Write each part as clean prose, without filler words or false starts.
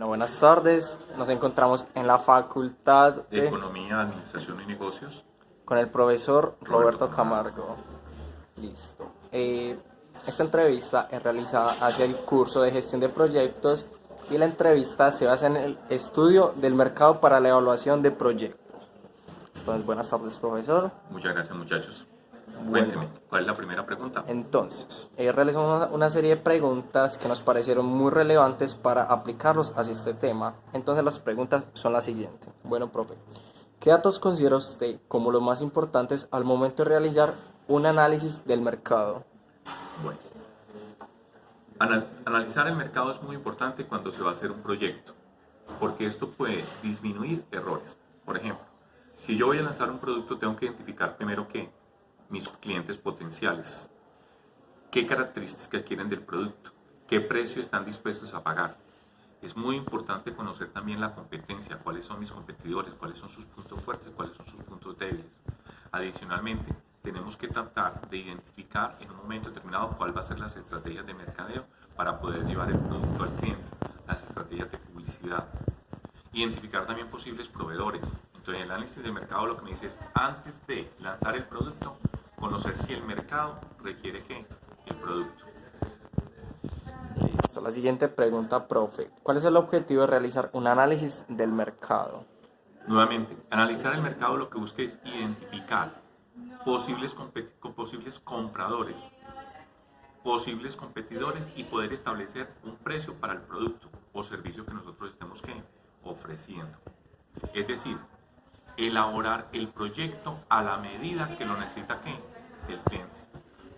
Bueno, buenas tardes. Nos encontramos en la Facultad de Economía, Administración y Negocios con el profesor Roberto Camargo. Camargo. Listo. Esta entrevista es realizada hacia el curso de gestión de proyectos y la entrevista se basa en el estudio del mercado para la evaluación de proyectos. Entonces, buenas tardes, profesor. Muchas gracias, muchachos. Bueno, Cuénteme, ¿cuál es la primera pregunta? Entonces, realizamos una serie de preguntas que nos parecieron muy relevantes para aplicarlos hacia este tema. Entonces, las preguntas son las siguientes. Bueno, profe, ¿qué datos considera usted como los más importantes al momento de realizar un análisis del mercado? Bueno, analizar el mercado es muy importante cuando se va a hacer un proyecto, porque esto puede disminuir errores. Por ejemplo, si yo voy a lanzar un producto, tengo que identificar primero que mis clientes potenciales, qué características quieren del producto, qué precio están dispuestos a pagar. Es muy importante conocer también la competencia, cuáles son mis competidores, cuáles son sus puntos fuertes, cuáles son sus puntos débiles. Adicionalmente, tenemos que tratar de identificar en un momento determinado cuáles van a ser las estrategias de mercadeo para poder llevar el producto al cliente, las estrategias de publicidad. Identificar también posibles proveedores. Entonces, el análisis de mercado lo que me dice es, antes de lanzar el producto, conocer si el mercado requiere ¿qué? El producto. Listo. La siguiente pregunta, profe. ¿Cuál es el objetivo de realizar un análisis del mercado? Nuevamente, analizar el mercado lo que busca es identificar posibles compradores, posibles competidores y poder establecer un precio para el producto o servicio que nosotros estemos ¿qué? Ofreciendo. Es decir, elaborar el proyecto a la medida que lo necesita ¿qué? El cliente.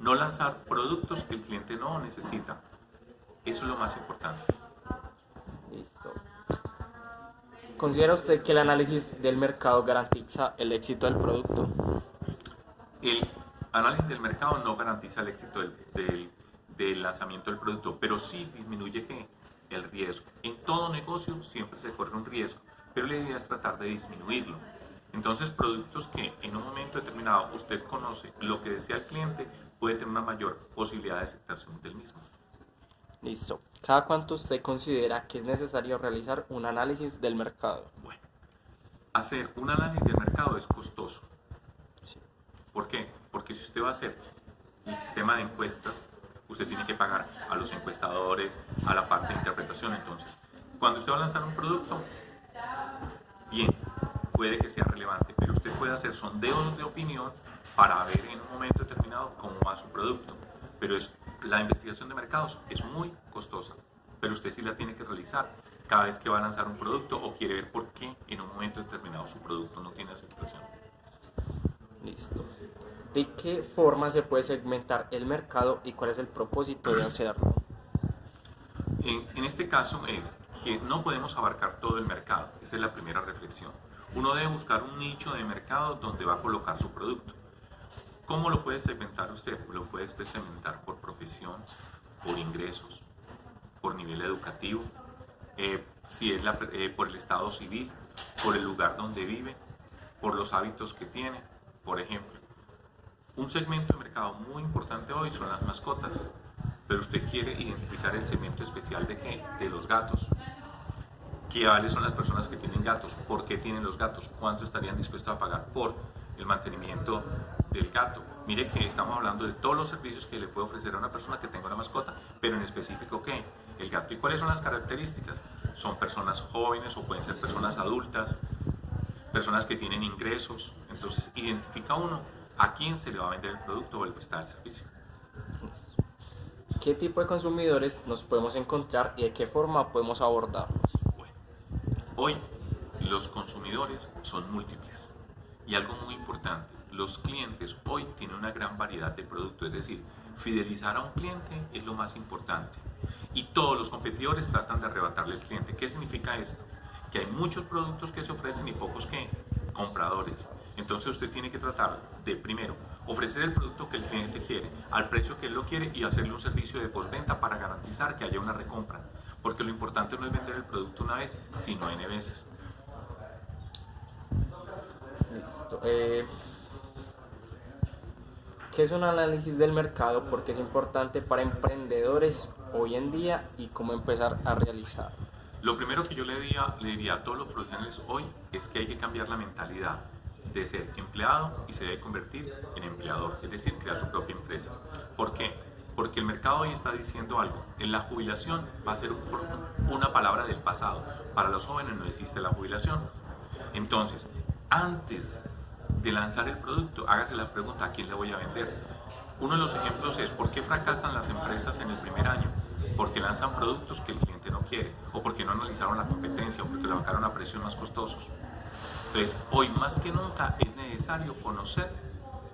No lanzar productos que el cliente no necesita. Eso es lo más importante. Listo. ¿Considera usted que el análisis del mercado garantiza el éxito del producto? El análisis del mercado no garantiza el éxito del lanzamiento del producto, pero sí disminuye ¿qué? El riesgo. En todo negocio siempre se corre un riesgo, pero la idea es tratar de disminuirlo. Entonces, productos que en un momento determinado usted conoce lo que desea el cliente, puede tener una mayor posibilidad de aceptación del mismo. Listo. ¿Cada cuánto usted considera que es necesario realizar un análisis del mercado? Bueno, hacer un análisis del mercado es costoso. Sí. ¿Por qué? Porque si usted va a hacer el sistema de encuestas, usted tiene que pagar a los encuestadores, a la parte de interpretación. Entonces, cuando usted va a lanzar un producto, bien, puede que sea relevante, pero usted puede hacer sondeos de opinión para ver en un momento determinado cómo va su producto. Pero la investigación de mercados es muy costosa, pero usted sí la tiene que realizar cada vez que va a lanzar un producto o quiere ver por qué en un momento determinado su producto no tiene aceptación. Listo. ¿De qué forma se puede segmentar el mercado y cuál es el propósito de hacerlo? En este caso es que no podemos abarcar todo el mercado. Esa es la primera reflexión. Uno debe buscar un nicho de mercado donde va a colocar su producto. ¿Cómo lo puede segmentar usted? Lo puede usted segmentar por profesión, por ingresos, por nivel educativo, si es por el estado civil, por el lugar donde vive, por los hábitos que tiene, por ejemplo. Un segmento de mercado muy importante hoy son las mascotas, pero usted quiere identificar el segmento especial de ¿qué? De los gatos. ¿Cuáles son las personas que tienen gatos? ¿Por qué tienen los gatos? ¿Cuánto estarían dispuestos a pagar por el mantenimiento del gato? Mire que estamos hablando de todos los servicios que le puede ofrecer a una persona que tenga una mascota, pero en específico ¿qué? El gato. ¿Y cuáles son las características? Son personas jóvenes o pueden ser personas adultas, personas que tienen ingresos. Entonces identifica uno a quién se le va a vender el producto o el prestar el servicio. ¿Qué tipo de consumidores nos podemos encontrar y de qué forma podemos abordarlos? Bueno, hoy los consumidores son múltiples y algo muy importante, los clientes hoy tienen una gran variedad de productos, es decir, fidelizar a un cliente es lo más importante y todos los competidores tratan de arrebatarle al cliente. ¿Qué significa esto? Que hay muchos productos que se ofrecen y pocos que compradores. Entonces usted tiene que tratar de, primero, ofrecer el producto que el cliente quiere, al precio que él lo quiere y hacerle un servicio de postventa para garantizar que haya una recompra. Porque lo importante no es vender el producto una vez, sino N veces. Listo. ¿Qué es un análisis del mercado? ¿Por qué es importante para emprendedores hoy en día y cómo empezar a realizarlo? Lo primero que yo le diría a todos los profesionales hoy es que hay que cambiar la mentalidad de ser empleado y se debe convertir en empleador, es decir, crear su propia empresa. ¿Por qué? Porque el mercado hoy está diciendo algo. En la jubilación va a ser una palabra del pasado. Para los jóvenes no existe la jubilación. Entonces, antes de lanzar el producto, hágase la pregunta: ¿a quién le voy a vender? Uno de los ejemplos es: ¿por qué fracasan las empresas en el primer año? Porque lanzan productos que el cliente no quiere, o porque no analizaron la competencia, o porque le bajaron a precios más costosos. Entonces, hoy más que nunca es necesario conocer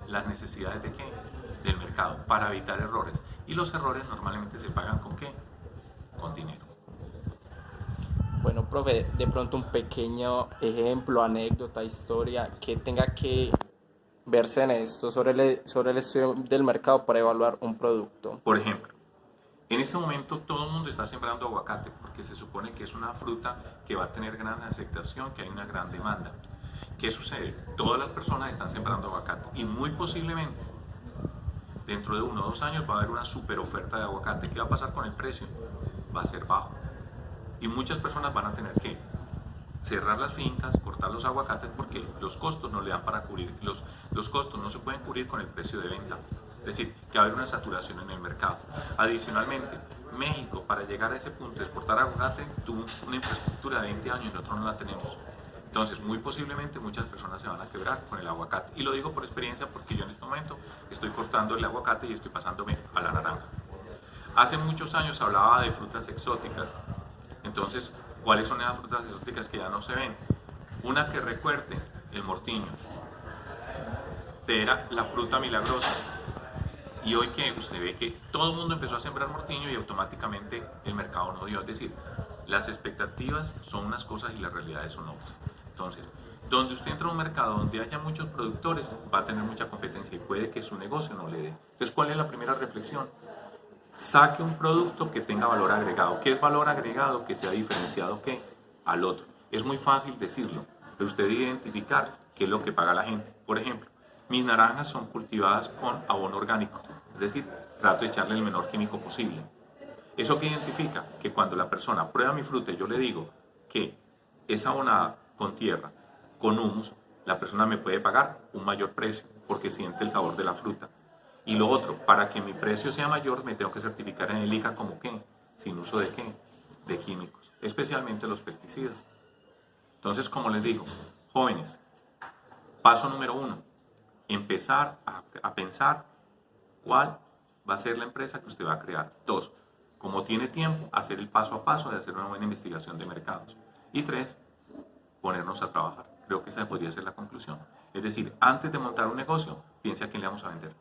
las necesidades de qué, del mercado, para evitar errores. Y los errores normalmente se pagan ¿con qué? Con dinero. Bueno, profe, de pronto un pequeño ejemplo, anécdota, historia que tenga que verse en esto sobre el estudio del mercado para evaluar un producto. Por ejemplo, en este momento todo el mundo está sembrando aguacate porque se supone que es una fruta que va a tener gran aceptación, que hay una gran demanda. ¿Qué sucede? Todas las personas están sembrando aguacate y muy posiblemente dentro de 1 o 2 años va a haber una super oferta de aguacate. ¿Qué va a pasar con el precio? Va a ser bajo. Y muchas personas van a tener que cerrar las fincas, cortar los aguacates porque los costos no le dan para cubrir, los costos no se pueden cubrir con el precio de venta. Es decir, que va a haber una saturación en el mercado. Adicionalmente, México, para llegar a ese punto de exportar aguacate, tuvo una infraestructura de 20 años y nosotros no la tenemos. Entonces, muy posiblemente muchas personas se van a quebrar con el aguacate. Y lo digo por experiencia porque yo en este momento estoy cortando el aguacate y estoy pasándome a la naranja. Hace muchos años hablaba de frutas exóticas. Entonces, ¿cuáles son esas frutas exóticas que ya no se ven? Una que recuerde, el mortiño. Era la fruta milagrosa. Y hoy que usted ve que todo el mundo empezó a sembrar mortiño y automáticamente el mercado no dio. Es decir, las expectativas son unas cosas y las realidades son otras. Entonces, donde usted entra a un mercado donde haya muchos productores, va a tener mucha competencia y puede que su negocio no le dé. Entonces, ¿cuál es la primera reflexión? Saque un producto que tenga valor agregado. ¿Qué es valor agregado? Que sea diferenciado ¿qué? Al otro. Es muy fácil decirlo, pero usted debe identificar qué es lo que paga la gente. Por ejemplo, mis naranjas son cultivadas con abono orgánico, es decir, trato de echarle el menor químico posible. ¿Eso qué identifica? Que cuando la persona prueba mi fruta y yo le digo que es abonada con tierra, con humus, la persona me puede pagar un mayor precio porque siente el sabor de la fruta. Y lo otro, para que mi precio sea mayor, me tengo que certificar en el ICA como ¿qué? Sin uso de ¿qué? De químicos, especialmente los pesticidas. Entonces, como les digo, jóvenes, paso número 1, empezar a pensar cuál va a ser la empresa que usted va a crear. 2, como tiene tiempo, hacer el paso a paso de hacer una buena investigación de mercados. Y 3, ponernos a trabajar. Creo que esa podría ser la conclusión. Es decir, antes de montar un negocio, piense a quién le vamos a vender.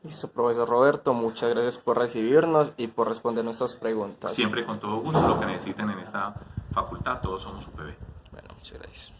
Listo, profesor Roberto, muchas gracias por recibirnos y por responder nuestras preguntas. Siempre con todo gusto, lo que necesiten en esta facultad, todos somos UPB. Bueno, muchas gracias.